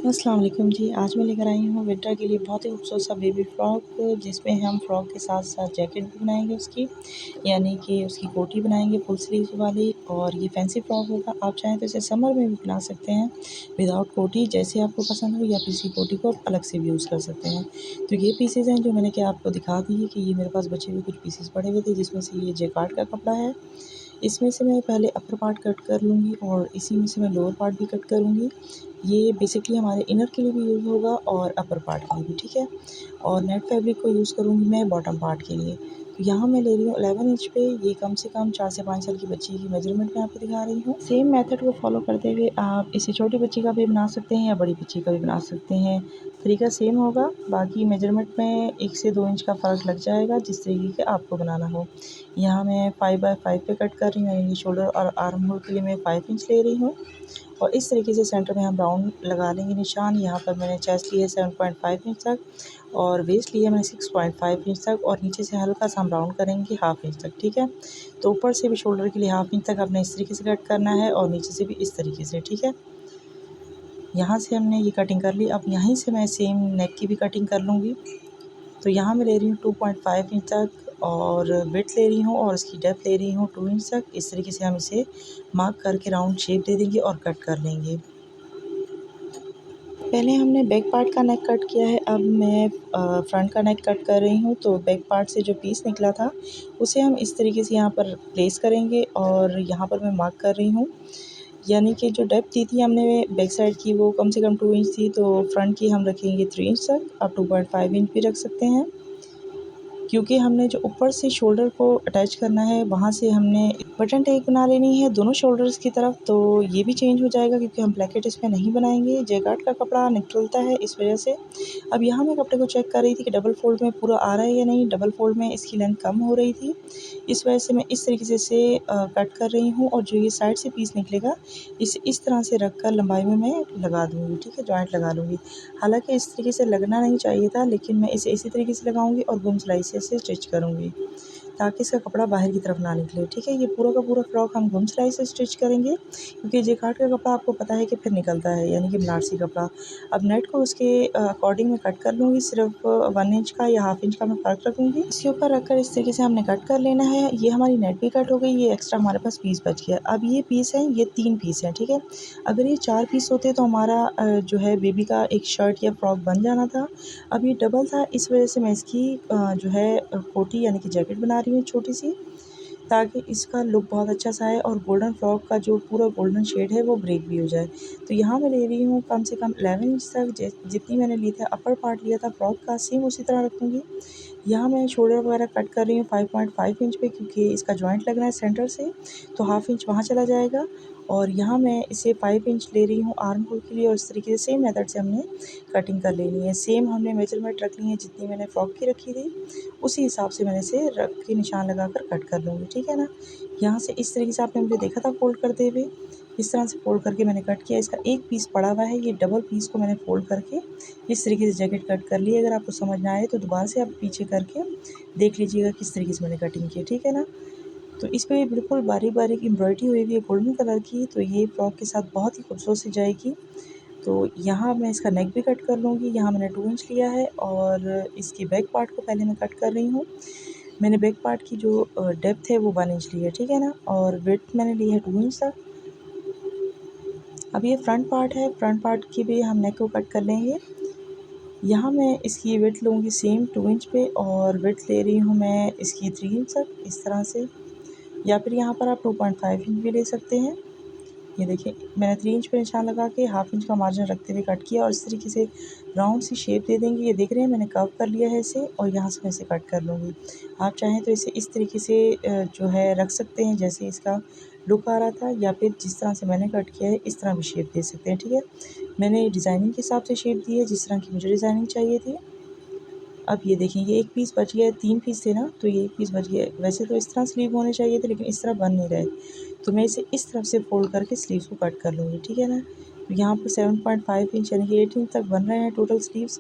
अस्सलाम वालेकुम जी। आज मैं लेकर आई हूँ विंटर के लिए बहुत ही खूबसूरत सा बेबी फ़्रॉक, जिसमें हम फ़्रॉक के साथ साथ जैकेट भी बनाएंगे उसकी, यानी कि उसकी कोटी बनाएंगे फुल स्लीव्स वाली। और ये फैंसी फ़्रॉक होगा। आप चाहें तो इसे समर में भी बना सकते हैं विदाउट कोटी, जैसे आपको पसंद हो, या फिर इसी कोटी को अलग से भी यूज़ कर सकते हैं। तो ये पीसेज़ हैं जो मैंने कि आपको दिखा दिए कि ये मेरे पास बचे हुए कुछ पीसेज़ पड़े हुए थे, जिसमें से ये जैकार्ड का कपड़ा है। इसमें से मैं पहले अपर पार्ट कट कर लूँगी और इसी में से मैं लोअर पार्ट भी कट करूँगी। ये बेसिकली हमारे इनर के लिए भी यूज़ होगा और अपर पार्ट के लिए भी, ठीक है। और नेट फैब्रिक को यूज़ करूँगी मैं बॉटम पार्ट के लिए। तो यहाँ मैं ले रही हूँ 11 इंच पे। ये कम से कम 4 से 5 साल की बच्ची की मेजरमेंट मैं आपको दिखा रही हूँ। सेम मेथड को फॉलो करते हुए आप इसे छोटी बच्ची का भी बना सकते हैं या बड़ी बच्ची का भी बना सकते हैं। तरीका सेम होगा, बाकी मेजरमेंट में 1 से 2 इंच का फ़र्क लग जाएगा जिस तरीके के आपको बनाना हो। यहाँ मैं 5 बाय 5 पे कट कर रही हूँ, यानी शोल्डर और आर्म होल के लिए मैं 5 इंच ले रही हूँ। और इस तरीके से सेंटर में हम राउंड लगा लेंगे निशान। यहाँ पर मैंने चेस्ट ली है 7.5 इंच तक और वेस्ट लिया मैंने 6.5 इंच तक, और नीचे से हल्का सा हम राउंड करेंगे हाफ इंच तक, ठीक है। तो ऊपर से भी शोल्डर के लिए हाफ इंच तक आपने इस तरीके से कट करना है और नीचे से भी इस तरीके से, ठीक है। यहाँ से हमने ये कटिंग कर ली। अब यहीं से मैं सेम नेक की भी कटिंग कर लूँगी। तो यहाँ मैं ले रही हूँ 2.5 इंच तक और विड्थ ले रही हूँ और इसकी डेप्थ ले रही हूँ 2 इंच तक। इस तरीके से हम इसे मार्क करके राउंड शेप दे देंगे और कट कर लेंगे। पहले हमने बैक पार्ट का नेक कट किया है, अब मैं फ्रंट का नेक कट कर रही हूँ। तो बैक पार्ट से जो पीस निकला था उसे हम इस तरीके से यहाँ पर प्लेस करेंगे और यहाँ पर मैं मार्क कर रही हूँ। यानी कि जो डेप्थ दी थी हमने बैक साइड की वो कम से कम 2 इंच थी, तो फ्रंट की हम रखेंगे 3 इंच तक। आप 2.5 इंच भी रख सकते हैं, क्योंकि हमने जो ऊपर से शोल्डर को अटैच करना है वहाँ से हमने बटन टेक बना लेनी है दोनों शोल्डर्स की तरफ। तो ये भी चेंज हो जाएगा क्योंकि हम ब्लैकेट इसमें नहीं बनाएंगे। जैकार्ड का कपड़ा निकलता है इस वजह से। अब यहाँ मैं कपड़े को चेक कर रही थी कि डबल फोल्ड में पूरा आ रहा है या नहीं। डबल फोल्ड में इसकी लेंथ कम हो रही थी, इस वजह से मैं इस तरीके से इसे कट कर रही हूँ। और जो ये साइड से पीस निकलेगा इसे इस तरह से रख कर लंबाई में मैं लगा दूँगी, ठीक है, जॉइंट लगा लूँगी। हालांकि इस तरीके से लगना नहीं चाहिए था, लेकिन मैं इसे इसी तरीके से लगाऊंगी और गुम सिलाई से इसे स्टिच करूँगी ताकि इसका कपड़ा बाहर की तरफ ना निकले, ठीक है। ये पूरा का पूरा फ्रॉक हम गुम सिलाई से स्टिच करेंगे, क्योंकि जेकार्ड का कपड़ा आपको पता है कि फिर निकलता है, यानी कि बनारसी कपड़ा। अब नेट को उसके अकॉर्डिंग मैं कट कर लूँगी। सिर्फ 1 इंच का या हाफ इंच का मैं फ़र्क रखूँगी। इसके ऊपर रखकर इस तरीके से हमने कट कर लेना है। ये हमारी नेट भी कट हो गई। ये एक्स्ट्रा हमारे पास पीस बच गया। अब ये पीस है, ये 3 पीस हैं, ठीक है। अगर ये 4 पीस होते तो हमारा जो है बेबी का एक शर्ट या फ्रॉक बन जाना था। अब ये डबल था, इस वजह से मैं इसकी जो है कोटी यानी कि जैकेट बना रही हूँ छोटी सी, ताकि इसका लुक बहुत अच्छा सा है और गोल्डन फ्रॉक का जो पूरा गोल्डन शेड है वो ब्रेक भी हो जाए। तो यहाँ मैं ले रही हूँ कम से कम 11 इंच तक। जितनी मैंने ली था अपर पार्ट लिया था फ्रॉक का, सेम उसी तरह रखूँगी। यहाँ मैं शोल्डर वगैरह कट कर रही हूँ 5.5 इंच पे, क्योंकि इसका जॉइंट लगना है सेंटर से, तो हाफ इंच वहाँ चला जाएगा। और यहाँ मैं इसे 5 इंच ले रही हूँ आर्म होल के लिए, और इस तरीके से सेम मेथड से हमने कटिंग कर लेनी है। सेम हमने मेजरमेंट रखनी है जितनी मैंने फ्रॉक की रखी थी, उसी हिसाब से मैंने इसे रख के निशान लगा कर कट कर लूँगी, ठीक है ना। यहाँ से इस तरीके से आपने मुझे देखा था फोल्ड करते हुए, इस तरह से फोल्ड करके मैंने कट किया। इसका एक पीस पड़ा हुआ है, ये डबल पीस को मैंने फोल्ड करके इस तरीके से जैकेट कट कर ली। अगर आपको समझ ना आए तो दोबारा से आप पीछे करके देख लीजिएगा किस तरीके से मैंने कटिंग की है, ठीक है ना। तो इस पे बिल्कुल बारीक बारीक एम्ब्रॉयडरी हुई हुई है गोल्डन कलर की, तो ये फ्रॉक के साथ बहुत ही खूबसूरत सी जाएगी। तो यहाँ मैं इसका नेक भी कट कर लूँगी। यहाँ मैंने 2 इंच लिया है और इसकी बैक पार्ट को पहले मैं कट कर रही हूँ। मैंने बैक पार्ट की जो डेप्थ है वो 1 इंच ली है, ठीक है ना, और विड्थ मैंने ली है 2 इंच तक। अब ये फ्रंट पार्ट है, फ्रंट पार्ट की भी हम नेक को कट कर लेंगे। यहाँ मैं इसकी विड्थ लूँगी सेम 2 इंच पे, और विड्थ ले रही हूँ मैं इसकी 3 इंच तक, इस तरह से। या फिर यहाँ पर आप 2.5 इंच भी ले सकते हैं। ये देखिए मैंने 3 इंच पे निशान लगा के हाफ इंच का मार्जिन रखते हुए कट किया, और इस तरीके से राउंड सी शेप दे देंगे। ये देख रहे हैं मैंने कर्व कर लिया है इसे, और यहाँ से मैं इसे कट कर लूँगी। आप चाहें तो इसे इस तरीके से जो है रख सकते हैं जैसे इसका लुक आ रहा था, या फिर जिस तरह से मैंने कट किया है इस तरह भी शेप दे सकते हैं, ठीक है। मैंने डिज़ाइनिंग के हिसाब से शेप दी है जिस तरह की मुझे डिज़ाइनिंग चाहिए थी। अब ये देखें ये एक पीस बच गया है, 3 पीस थे ना, तो ये एक पीस बच गया है। वैसे तो इस तरह स्लीव होने चाहिए थे, लेकिन इस तरह बन नहीं रहे, तो मैं इसे इस तरफ से फ़ोल्ड करके स्लीव्स को कट कर लूँगी, ठीक है ना। तो यहाँ पर 7.5 इंच यानी कि 8 इंच तक बन रहे हैं टोटल स्लीव्स।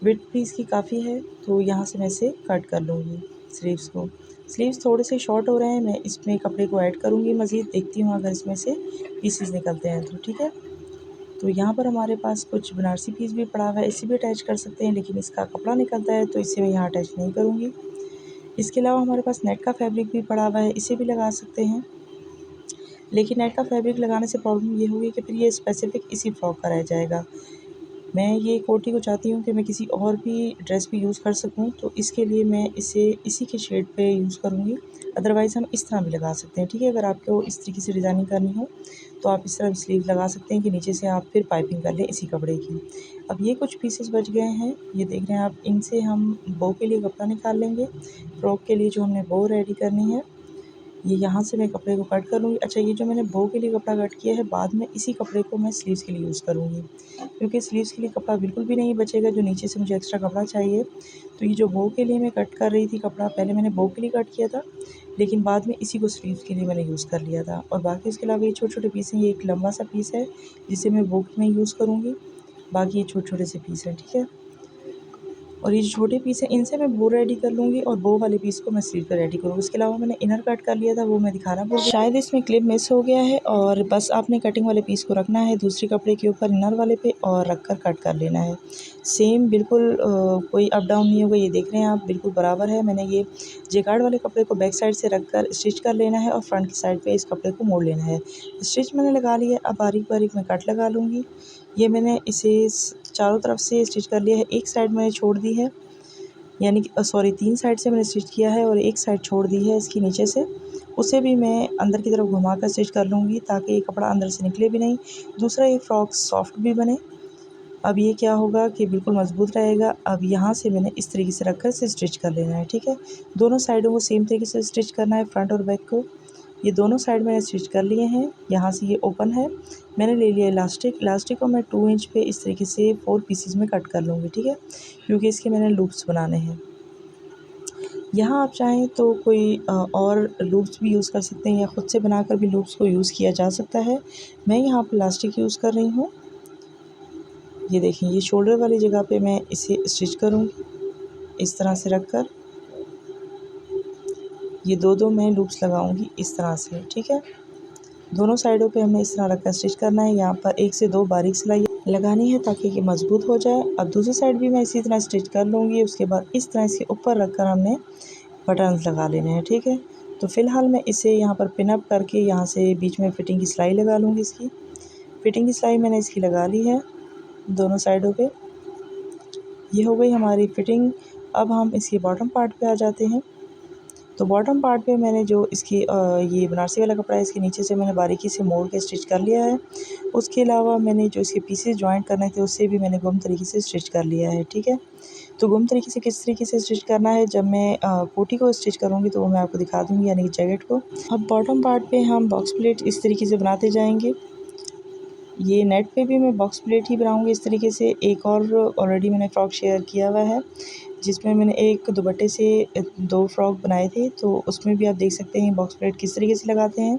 विड्थ भी इसकी काफ़ी है, तो यहाँ से मैं इसे कट कर लूँगी स्लीव्स को। स्लीव्स थोड़े से शॉर्ट हो रहे हैं, मैं इसमें कपड़े को ऐड करूँगी मज़ीद, देखती हूँ अगर इसमें से पीसेस निकलते हैं तो, ठीक है। तो यहाँ पर हमारे पास कुछ बनारसी पीस भी पड़ा हुआ है, इसे भी अटैच कर सकते हैं, लेकिन इसका कपड़ा निकलता है तो इसे मैं यहाँ अटैच नहीं करूँगी। इसके अलावा हमारे पास नेट का फैब्रिक भी पड़ा हुआ है, इसे भी लगा सकते हैं, लेकिन नेट का फैब्रिक लगाने से प्रॉब्लम ये होगी कि फिर ये स्पेसिफ़िक इसी फ्रॉक का रह जाएगा। मैं ये कोटी को चाहती हूँ कि मैं किसी और भी ड्रेस पे यूज़ कर सकूँ, तो इसके लिए मैं इसे इसी के शेड पे यूज़ करूँगी। अदरवाइज़ हम इस तरह भी लगा सकते हैं, ठीक है? अगर आपको इस तरीके से डिज़ाइनिंग करनी हो तो आप इस तरह स्लीव लगा सकते हैं कि नीचे से आप फिर पाइपिंग कर लें इसी कपड़े की। अब ये कुछ पीसेस बच गए हैं, ये देख रहे हैं आप, इनसे हम बो के लिए कपड़ा निकाल लेंगे। फ्रॉक के लिए जो हमने बो रेडी करनी है, ये यहाँ से मैं कपड़े को कट कर लूँगी। अच्छा, ये जो मैंने बो के लिए कपड़ा कट किया है, बाद में इसी कपड़े को मैं स्लीव्स के लिए यूज़ करूँगी, क्योंकि स्लीव्स के लिए कपड़ा बिल्कुल भी नहीं बचेगा जो नीचे से मुझे एक्स्ट्रा कपड़ा चाहिए। तो ये जो बो के लिए मैं कट कर रही थी कपड़ा, पहले मैंने बो के लिए कट किया था, लेकिन बाद में इसी को स्लीव्स के लिए मैंने यूज़ कर लिया था। और बाकी इसके अलावा ये छोटे-छोटे पीस हैं, ये एक लंबा सा पीस है जिसे मैं बो में यूज़ करूँगी, बाकी ये छोटे-छोटे से पीस हैं, ठीक है? और ये जो छोटे पीस हैं इनसे मैं बो रेडी कर लूँगी और बो वाले पीस को मैं स्लीव पे रेडी करूँगी। इसके अलावा मैंने इनर कट कर लिया था, वो मैं दिखाना भूल गई। शायद इसमें क्लिप मिस हो गया है और बस आपने कटिंग वाले पीस को रखना है दूसरे कपड़े के ऊपर इनर वाले पे और रख कर कट कर लेना है। सेम बिल्कुल कोई अप डाउन नहीं होगा, ये देख रहे हैं आप, बिल्कुल बराबर है। मैंने ये जेकार्ड वाले कपड़े को बैक साइड से रख कर स्टिच कर लेना है और फ्रंट की साइड पे इस कपड़े को मोड़ लेना है। स्टिच मैंने लगा लिया, अब बारीक-बारीक मैं कट लगा लूँगी। ये मैंने इसे चारों तरफ से स्टिच कर लिया है, एक साइड मैंने छोड़ दी है, यानी कि सॉरी 3 साइड से मैंने स्टिच किया है और एक साइड छोड़ दी है इसकी नीचे से, उसे भी मैं अंदर की तरफ घुमा कर स्टिच कर लूँगी ताकि ये कपड़ा अंदर से निकले भी नहीं। दूसरा, ये फ्रॉक सॉफ्ट भी बने। अब ये क्या होगा कि बिल्कुल मज़बूत रहेगा। अब यहाँ से मैंने इस तरीके से रख कर इसे स्टिच कर लेना है, ठीक है? दोनों साइडों को सेम तरीके से स्टिच करना है, फ्रंट और बैक को। ये दोनों साइड मैंने स्टिच कर लिए हैं। यहाँ से ये ओपन है, मैंने ले लिया इलास्टिक। इलास्टिक को मैं 2 इंच पे इस तरीके से 4 पीसेस में कट कर लूँगी, ठीक है? क्योंकि इसके मैंने लूप्स बनाने हैं। यहाँ आप चाहें तो कोई और लूप्स भी यूज़ कर सकते हैं या ख़ुद से बनाकर भी लूप्स को यूज़ किया जा सकता है। मैं यहाँ पे इलास्टिक यूज़ कर रही हूँ। ये देखें, ये शोल्डर वाली जगह पे मैं इसे स्टिच करूँगी इस तरह से रख कर। ये 2-2 मैं लूप्स लगाऊँगी इस तरह से, ठीक है? दोनों साइडों पे हमें इस तरह रख कर स्टिच करना है। यहाँ पर 1 से 2 बारीक सिलाई लगानी है ताकि ये मज़बूत हो जाए। अब दूसरी साइड भी मैं इसी तरह स्टिच कर लूँगी। उसके बाद इस तरह इसके ऊपर रख कर हमने बटन्स लगा लेने हैं, ठीक है? तो फ़िलहाल मैं इसे यहाँ पर पिन अप करके यहाँ से बीच में फ़िटिंग की सिलाई लगा लूँगी इसकी। फ़िटिंग की सिलाई मैंने इसकी लगा ली है दोनों साइडों पे। ये हो गई हमारी फ़िटिंग। अब हम इसके बॉटम पार्ट पे आ जाते हैं। तो बॉटम पार्ट पे मैंने जो इसकी ये बनारसी वाला कपड़ा है, इसके नीचे से मैंने बारीकी से मोड़ के स्टिच कर लिया है। उसके अलावा मैंने जो इसके पीसेस जॉइंट करने थे उससे भी मैंने गुम तरीके से स्टिच कर लिया है, ठीक है? तो गुम तरीके से किस तरीके से स्टिच करना है जब मैं कोटी को स्टिच करूँगी तो वो मैं आपको दिखा दूँगी, यानी कि जैकेट को। अब बॉटम पार्ट पे हम बॉक्स प्लेट इस तरीके से बनाते जाएंगे। ये नेट पे भी मैं बॉक्स प्लेट ही बनाऊँगी इस तरीके से। एक और ऑलरेडी मैंने फ़्रॉक शेयर किया हुआ है जिसमें मैंने एक दुपट्टे से 2 फ़्रॉक बनाए थे, तो उसमें भी आप देख सकते हैं बॉक्स प्लेट किस तरीके से लगाते हैं।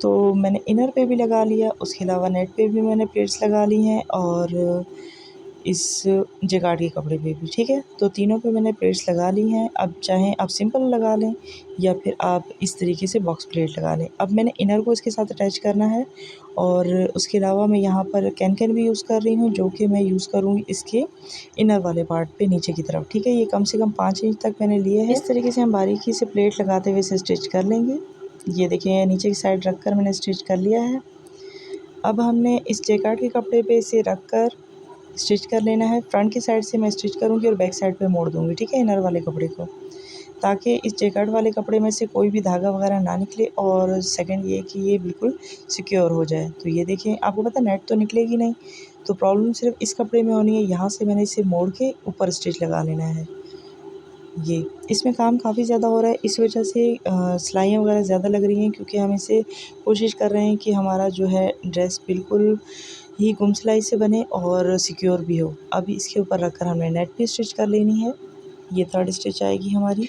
तो मैंने इनर पे भी लगा लिया, उसके अलावा नेट पे भी मैंने प्लेट्स लगा ली हैं और इस जगाड़ के कपड़े पे भी, ठीक है? तो तीनों पे मैंने प्लेट्स लगा ली हैं। अब चाहें आप सिंपल लगा लें या फिर आप इस तरीके से बॉक्स प्लेट लगा लें। अब मैंने इनर को इसके साथ अटैच करना है और उसके अलावा मैं यहाँ पर कैन भी यूज़ कर रही हूँ, जो कि मैं यूज़ करूँगी इसके इनर वाले पार्ट पे नीचे की तरफ, ठीक है? ये कम से कम 5 इंच तक मैंने लिए हैं। इस तरीके से हम बारीकी से प्लेट लगाते हुए इसे स्टिच कर लेंगे। ये देखिए, नीचे की साइड रख कर मैंने स्टिच कर लिया है। अब हमने इस जैकार्ड के कपड़े पे इसे रख कर स्टिच कर लेना है। फ्रंट की साइड से मैं स्टिच करूँगी और बैक साइड पे मोड़ दूँगी, ठीक है, इनर वाले कपड़े को, ताकि इस जैकार्ड वाले कपड़े में से कोई भी धागा वगैरह ना निकले और सेकंड ये कि ये बिल्कुल सिक्योर हो जाए। तो ये देखिए, आपको पता है नेट तो निकलेगी नहीं, तो प्रॉब्लम सिर्फ इस कपड़े में होनी है। यहाँ से मैंने इसे मोड़ के ऊपर स्टिच लगा लेना है। ये इसमें काम काफ़ी ज़्यादा हो रहा है, इस वजह से सिलाइयाँ वगैरह ज़्यादा लग रही हैं, क्योंकि हम इसे कोशिश कर रहे हैं कि हमारा जो है ड्रेस बिल्कुल ही गुम सिलाई से बने और सिक्योर भी हो। अब इसके ऊपर रख कर हमें नेट भी स्टिच कर लेनी है। ये 3rd स्टिच आएगी हमारी।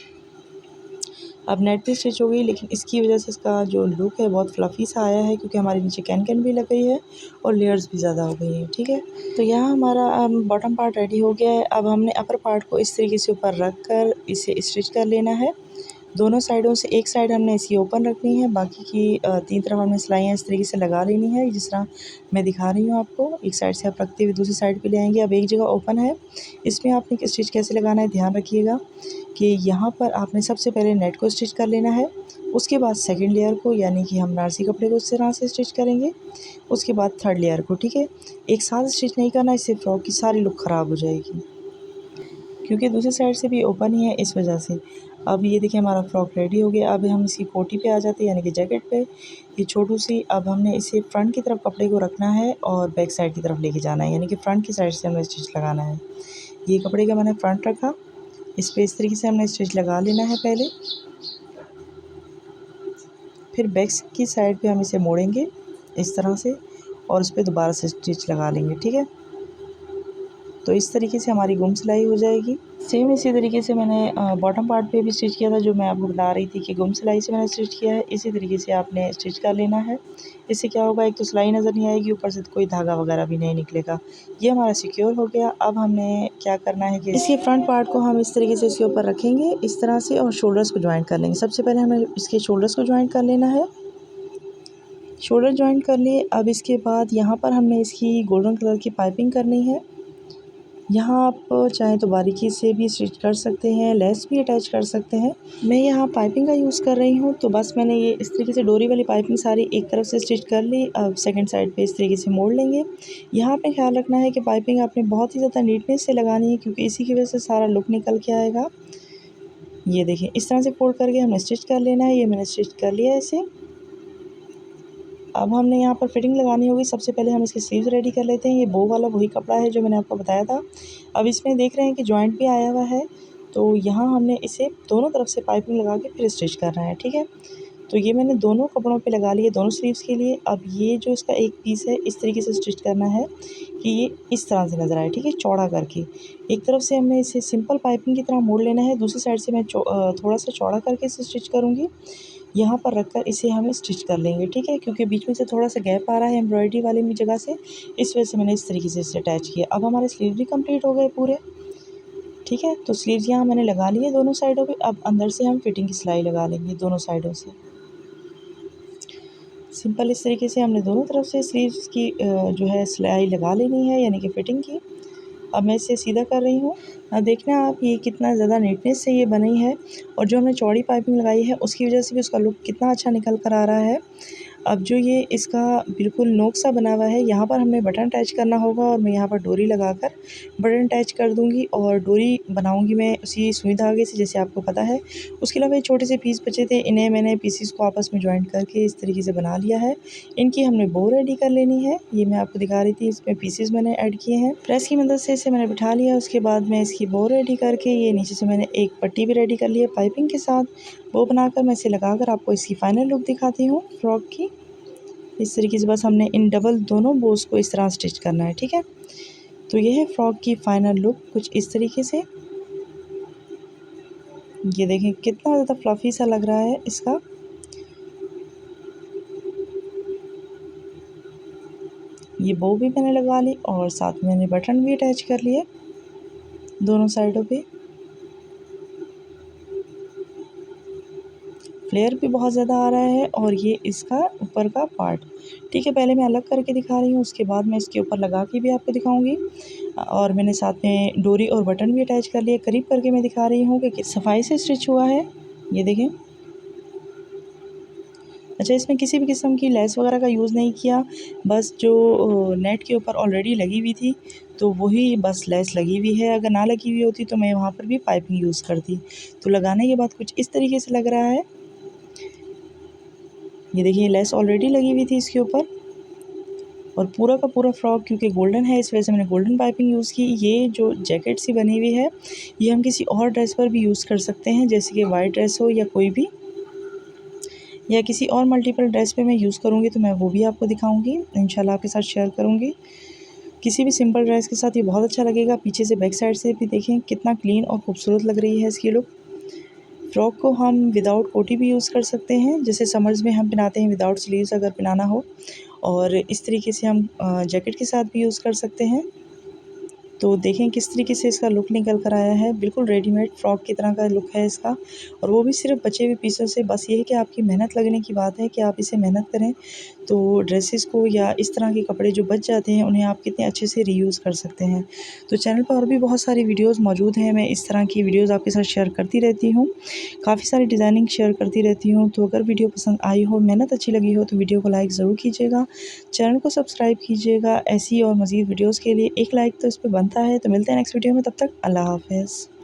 अब नेट भी स्टिच हो गई, लेकिन इसकी वजह से इसका जो लुक है बहुत फ्लफ़ी सा आया है, क्योंकि हमारे नीचे कैन भी लग गई है और लेयर्स भी ज़्यादा हो गई हैं, ठीक है? तो यहाँ हमारा बॉटम पार्ट रेडी हो गया है। अब हमने अपर पार्ट को इस तरीके से ऊपर रख कर इसे स्टिच कर लेना है। दोनों साइडों से एक साइड हमने इसकी ओपन रखनी है, बाकी की 3 तरफ हमने सिलाइयाँ इस तरीके से लगा लेनी है, जिस तरह मैं दिखा रही हूँ आपको। एक साइड से आप रखते हुए दूसरी साइड पे ले आएंगे। अब एक जगह ओपन है, इसमें आपने स्टिच कैसे लगाना है ध्यान रखिएगा कि यहाँ पर आपने सबसे पहले नेट को स्टिच कर लेना है, उसके बाद सेकेंड लेयर को यानी कि हम बनारसी कपड़े को इस तरह से स्टिच करेंगे, उसके बाद थर्ड लेयर को। ठीक है, एक साथ स्टिच नहीं करना, इससे फ्रॉक की सारी लुक ख़राब हो जाएगी, क्योंकि दूसरी साइड से भी ओपन ही है इस वजह से। अब ये देखिए हमारा फ्रॉक रेडी हो गया। अब हम इसकी कोटी पे आ जाते हैं यानी कि जैकेट पे, ये छोटू सी। अब हमने इसे फ्रंट की तरफ कपड़े को रखना है और बैक साइड की तरफ लेके जाना है, यानी कि फ्रंट की साइड से हमें स्टिच लगाना है। ये कपड़े का मैंने फ्रंट रखा, इस पर इस तरीके से हमने स्टिच लगा लेना है पहले, फिर बैक की साइड पे हम इसे मोड़ेंगे इस तरह से और उस पर दोबारा से स्टिच लगा लेंगे। ठीक है, तो इस तरीके से हमारी गुम सिलाई हो जाएगी। सेम इसी तरीके से मैंने बॉटम पार्ट पे भी स्टिच किया था, जो मैं आपको बता रही थी कि गुम सिलाई से मैंने स्टिच किया है। इसी तरीके से आपने स्टिच कर लेना है। इससे क्या होगा, एक तो सिलाई नज़र नहीं आएगी, ऊपर से कोई धागा वगैरह भी नहीं निकलेगा। ये हमारा सिक्योर हो गया। अब हमने क्या करना है कि इसके फ्रंट पार्ट को हम इस तरीके से इसके ऊपर रखेंगे इस तरह से, और शोल्डर्स को ज्वाइंट कर लेंगे। सबसे पहले हमें इसके शोल्डर्स को ज्वाइंट कर लेना है। शोल्डर ज्वाइंट कर लिए। अब इसके बाद यहाँ पर हमने इसकी गोल्डन कलर की पाइपिंग करनी है। यहाँ आप चाहें तो बारीकी से भी स्टिच कर सकते हैं, लेस भी अटैच कर सकते हैं। मैं यहाँ पाइपिंग का यूज़ कर रही हूँ, तो बस मैंने ये इस तरीके से डोरी वाली पाइपिंग सारी एक तरफ से स्टिच कर ली। अब सेकंड साइड पे इस तरीके से मोड़ लेंगे। यहाँ पे ख्याल रखना है कि पाइपिंग आपने बहुत ही ज़्यादा नीटनेस से लगानी है, क्योंकि इसी की वजह से सारा लुक निकल के आएगा। ये देखिए इस तरह से फोल्ड करके हमें स्टिच कर लेना है। ये मैंने स्टिच कर लिया है इसे। अब हमने यहाँ पर फिटिंग लगानी होगी। सबसे पहले हम इसके स्लीव्स रेडी कर लेते हैं। ये बो वाला वही कपड़ा है जो मैंने आपको बताया था। अब इसमें देख रहे हैं कि जॉइंट भी आया हुआ है, तो यहाँ हमने इसे दोनों तरफ से पाइपिंग लगा के फिर स्टिच करना है। ठीक है, तो ये मैंने दोनों कपड़ों पे लगा लिए, दोनों स्लीव्स के लिए। अब ये जो इसका एक पीस है इस तरीके से स्टिच करना है कि ये इस तरह से नज़र आए। ठीक है, चौड़ा करके एक तरफ से हमने इसे सिंपल पाइपिंग की तरह मोड़ लेना है, दूसरी साइड से मैं थोड़ा सा चौड़ा करके इसे स्टिच करूँगी। यहाँ पर रखकर इसे हम स्टिच कर लेंगे। ठीक है, क्योंकि बीच में से थोड़ा सा गैप आ रहा है एम्ब्रॉयडरी वाली जगह से, इस वजह से मैंने इस तरीके से इसे अटैच किया। अब हमारे स्लीव भी कंप्लीट हो गए पूरे। ठीक है, तो स्लीव्स यहाँ मैंने लगा लिए दोनों साइडों पे। अब अंदर से हम फिटिंग की सिलाई लगा लेंगे दोनों साइडों से। सिंपल इस तरीके से हमने दोनों तरफ से स्लीव्स की जो है सिलाई लगा लेनी है, यानी कि फ़िटिंग की। अब मैं इसे सीधा कर रही हूँ। देखना आप ये कितना ज़्यादा नीटनेस से ये बनी है, और जो हमने चौड़ी पाइपिंग लगाई है उसकी वजह से भी उसका लुक कितना अच्छा निकल कर आ रहा है। अब जो ये इसका बिल्कुल नोक सा बना हुआ है, यहाँ पर हमें बटन अटैच करना होगा, और मैं यहाँ पर डोरी लगाकर बटन अटैच कर दूँगी, और डोरी बनाऊँगी मैं उसी सुई धागे से, जैसे आपको पता है। उसके अलावा ये छोटे से पीस बचे थे, इन्हें मैंने पीसीस को आपस में जॉइंट करके इस तरीके से बना लिया है। इनकी हमने बो रेडी कर लेनी है। ये मैं आपको दिखा रही थी, इसमें पीसेस मैंने ऐड किए हैं। प्रेस की मदद से इसे मैंने बिठा लिया। उसके बाद मैं इसकी बो रेडी करके, ये नीचे से मैंने एक पट्टी भी रेडी कर ली है पाइपिंग के साथ। बो बनाकर मैं इसे लगाकर आपको इसकी फाइनल लुक दिखाती हूँ फ्रॉक की। इस तरीके से बस हमने इन डबल दोनों बोस को इस तरह स्टिच करना है। ठीक है, तो ये है फ्रॉक की फाइनल लुक कुछ इस तरीके से। ये देखें कितना ज़्यादा फ्लफ़ी सा लग रहा है इसका। ये बो भी मैंने लगा ली, और साथ में मैंने बटन भी अटैच कर लिए दोनों साइडों पे। फ्लेयर भी बहुत ज़्यादा आ रहा है, और ये इसका ऊपर का पार्ट। ठीक है, पहले मैं अलग करके दिखा रही हूँ, उसके बाद मैं इसके ऊपर लगा के भी आपको दिखाऊंगी। और मैंने साथ में डोरी और बटन भी अटैच कर लिए। करीब करके मैं दिखा रही हूँ कि किस सफाई से स्टिच हुआ है। ये देखें। अच्छा, इसमें किसी भी किस्म की लेस वगैरह का यूज़ नहीं किया, बस जो नेट के ऊपर ऑलरेडी लगी हुई थी तो वही बस लेस लगी हुई है। अगर ना लगी हुई होती तो मैं वहाँ पर भी पाइपिंग यूज़ करती। तो लगाने के बाद कुछ इस तरीके से लग रहा है। ये देखिए लेस ऑलरेडी लगी हुई थी इसके ऊपर, और पूरा का पूरा फ्रॉक क्योंकि गोल्डन है इस वजह से मैंने गोल्डन पाइपिंग यूज़ की। ये जो जैकेट सी बनी हुई है ये हम किसी और ड्रेस पर भी यूज़ कर सकते हैं, जैसे कि वाइट ड्रेस हो या कोई भी, या किसी और मल्टीपल ड्रेस पे मैं यूज़ करूँगी तो मैं वो भी आपको दिखाऊँगी, इंशाल्लाह आपके साथ शेयर करूँगी। किसी भी सिंपल ड्रेस के साथ ये बहुत अच्छा लगेगा। पीछे से बैक साइड से भी देखें कितना क्लीन और खूबसूरत लग रही है इसकी लुक। फ्रॉक को हम विदाउट कोटी भी यूज़ कर सकते हैं, जैसे समर्स में हम पहनाते हैं विदाउट स्लीव्स अगर पहनाना हो, और इस तरीके से हम जैकेट के साथ भी यूज़ कर सकते हैं। तो देखें किस तरीके से इसका लुक निकल कर आया है। बिल्कुल रेडीमेड फ्रॉक की तरह का लुक है इसका, और वो भी सिर्फ बचे हुए पीसों से। बस ये है कि आपकी मेहनत लगने की बात है कि आप इसे मेहनत करें तो ड्रेसेस को या इस तरह के कपड़े जो बच जाते हैं उन्हें आप कितने अच्छे से रीयूज़ कर सकते हैं। तो चैनल पर और भी बहुत सारी वीडियोस मौजूद हैं, मैं इस तरह की वीडियोस आपके साथ शेयर करती रहती हूँ, काफ़ी सारी डिज़ाइनिंग शेयर करती रहती हूँ। तो अगर वीडियो पसंद आई हो, मेहनत अच्छी लगी हो, तो वीडियो को लाइक ज़रूर कीजिएगा, चैनल को सब्सक्राइब कीजिएगा। ऐसी और मज़ीद वीडियोज़ के लिए एक लाइक तो इस पर बनता है। तो मिलते हैं नेक्स्ट वीडियो में, तब तक अल्लाह हाफ़िज़।